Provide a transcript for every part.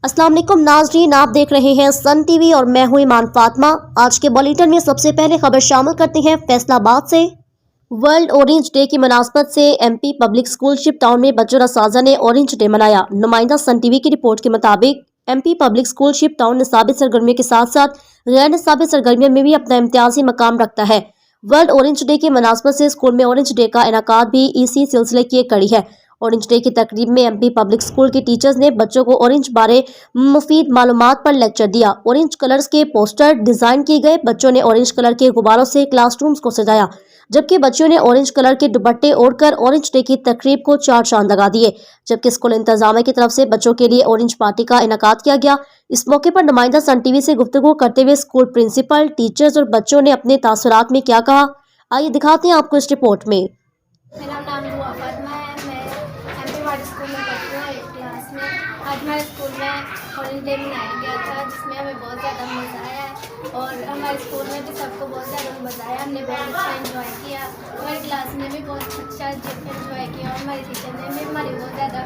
अस्सलाम वालेकुम नाज़रीन, आप देख रहे हैं सन टीवी और मैं हूं ईमान फातिमा। आज के बुलेटिन में सबसे पहले खबर शामिल करते हैं फैसलाबाद से। वर्ल्ड ऑरेंज डे की मुनासबत से MP public school ship town में बच्चों असाजा ने ऑरेंज डे मनाया। नुमाइंदा सन टीवी की रिपोर्ट के मुताबिक MP public school ship town निसाबी सरगर्मियों के साथ साथ गैर निसाबी सरगर्मियों में भी अपना इम्तियाजी मकाम रखता है। वर्ल्ड ऑरेंज डे की मुनासबत से स्कूल में ऑरेंज डे का इनेकाद भी इसी सिलसिले की एक कड़ी है। ऑरेंज डे की तकरीब में एमपी पब्लिक स्कूल के टीचर्स ने बच्चों को ऑरेंज बारे मुफीद मालूमात पर लेक्चर दिया। ऑरेंज कलर्स के पोस्टर डिजाइन किए गए। बच्चों ने ऑरेंज कलर के गुब्बारों से क्लासरूम्स को सजाया, जबकि बच्चों ने ऑरेंज कलर के दुपट्टे ओढ़कर ऑरेंज डे की तकरीब को चार चांद लगा दिए। जबकि स्कूल इंतजामिया की तरफ से बच्चों के लिए ऑरेंज पार्टी का इनेकाद किया गया। इस मौके पर नुमाइंदा सन टीवी से गुफ्तगू करते हुए स्कूल प्रिंसिपल, टीचर्स और बच्चों ने अपने तासुरात में क्या कहा, आइए दिखाते हैं आपको इस रिपोर्ट में। मेरा नाम दुआ फातिमा है। मैं एमपी वार्ड स्कूल में पढ़ती हूँ 8th क्लास में। आज हमारे स्कूल में ऑरेंज डे मनाया गया था, जिसमें हमें बहुत ज़्यादा मज़ा आया है और हमारे स्कूल में भी सबको बहुत ज़्यादा मज़ा आया। हमने बहुत अच्छा एंजॉय किया। हमारी क्लास ने भी बहुत अच्छा एंजॉय किया और हमारे टीचर ने भी हमारी बहुत ज़्यादा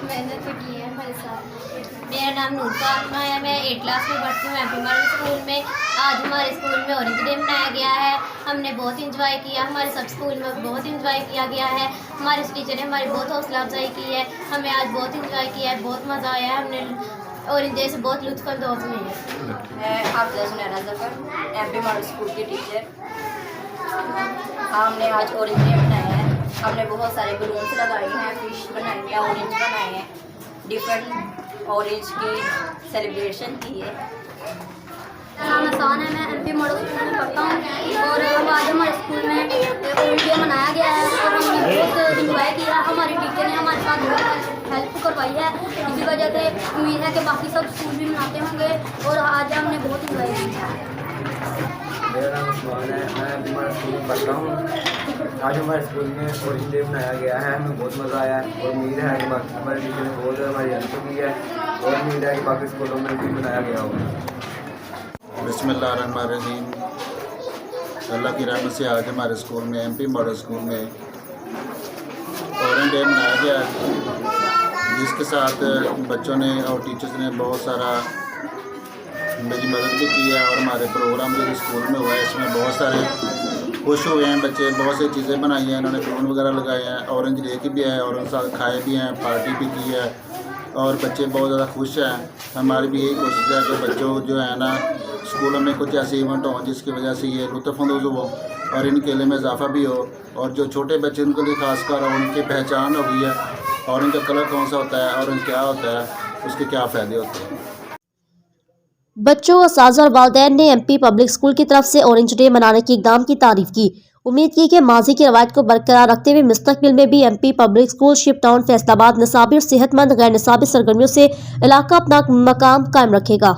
मेहनत की है हमारे साथ। मेरा नाम नूर फातिमा है। मैं 8th क्लास में पढ़ती हूँ एमपी मॉडल स्कूल में। आज हमारे स्कूल में ऑरेंज डे मनाया गया है। हमने बहुत इंजॉय किया। हमारे सब स्कूल में बहुत इंजॉय किया गया है। हमारे टीचर ने हमारी बहुत हौसला अफजाई की है। हमें आज बहुत इंजॉय किया है, बहुत मज़ा आया है। हमने ऑरेंज डे से बहुत लुत्फ़अंदोज़ हुए हैं। मैं Hafiza सुनैरा Zafar, MP model school की टीचर। हमने आज ऑरेंज डे मनाया है। हमने बहुत सारे बलून्स लगाए हैं, फिश बनाई है, ऑरेंज बनाए हैं, डिफरेंट ऑरेंज की सेलिब्रेशन की है। नाम आसान है। मैं एमपी मॉडल स्कूल में पढ़ता हूँ और आज हमारे स्कूल में ऑरेंज डे मनाया गया है और हमने बहुत इंजॉय किया। हमारे टीचर ने हमारे साथ बहुत हेल्प करवाई है। इसी वजह से उम्मीद है कि बाकी सब स्कूल भी मनाते होंगे और आज हमने बहुत इंजॉय किया। मेरा नाम उस्मान है। मैं एमपी मॉडल स्कूल में पढ़ता हूँ। आज हमारे स्कूल में ऑरेंज डे मनाया गया है। हमें बहुत मज़ा आया है और उम्मीद है कि बाकी हमारे टीचर ने बहुत हमारी हेल्प की है और उम्मीद है कि बाकी स्कूलों में भी मनाया गया होगा। बिस्मिल्लाहिर्रहमानिर्रहीम। अल्लाह की रहमत से आज हमारे स्कूल में एमपी मॉडल स्कूल में ऑरेंज डे मनाया गया, जिसके साथ बच्चों ने और टीचर्स ने बहुत सारा मेरी मदद भी की है और हमारे प्रोग्राम जो स्कूल में हुआ है इसमें बहुत सारे खुश हुए हैं बच्चे। बहुत सी चीज़ें बनाई हैं, इन्होंने बलून वगैरह लगाए हैं, ऑरेंज डे की भी है और उनके साथ खाए भी हैं, पार्टी भी की है और बच्चे बहुत ज़्यादा खुश हैं। हमारी भी यही कोशिश है कि बच्चों जो है ना स्कूलों में कुछ ऐसे इवेंट हों जिसकी वजह से ये लुत्फ़अंदोज़ हो और इनके इल्म में इजाफा भी हो और जो छोटे बच्चे उनके लिए खासकर उनकी पहचान हो गई है और उनका कलर कौन सा होता है और उनका क्या होता है, उसके क्या फ़ायदे होते हैं। बच्चों, असातिज़ा और वालिदैन ने एमपी पब्लिक स्कूल की तरफ से ऑरेंज डे मनाने के इक़दाम की तारीफ की। उम्मीद की कि माजी की रवायत को बरकरार रखते हुए मुस्तकबिल में भी MP public school ship town Faisalabad निसाबी और सेहतमंद गैर निसाबी सरगर्मियों से इलाका अपना मकाम कायम रखेगा।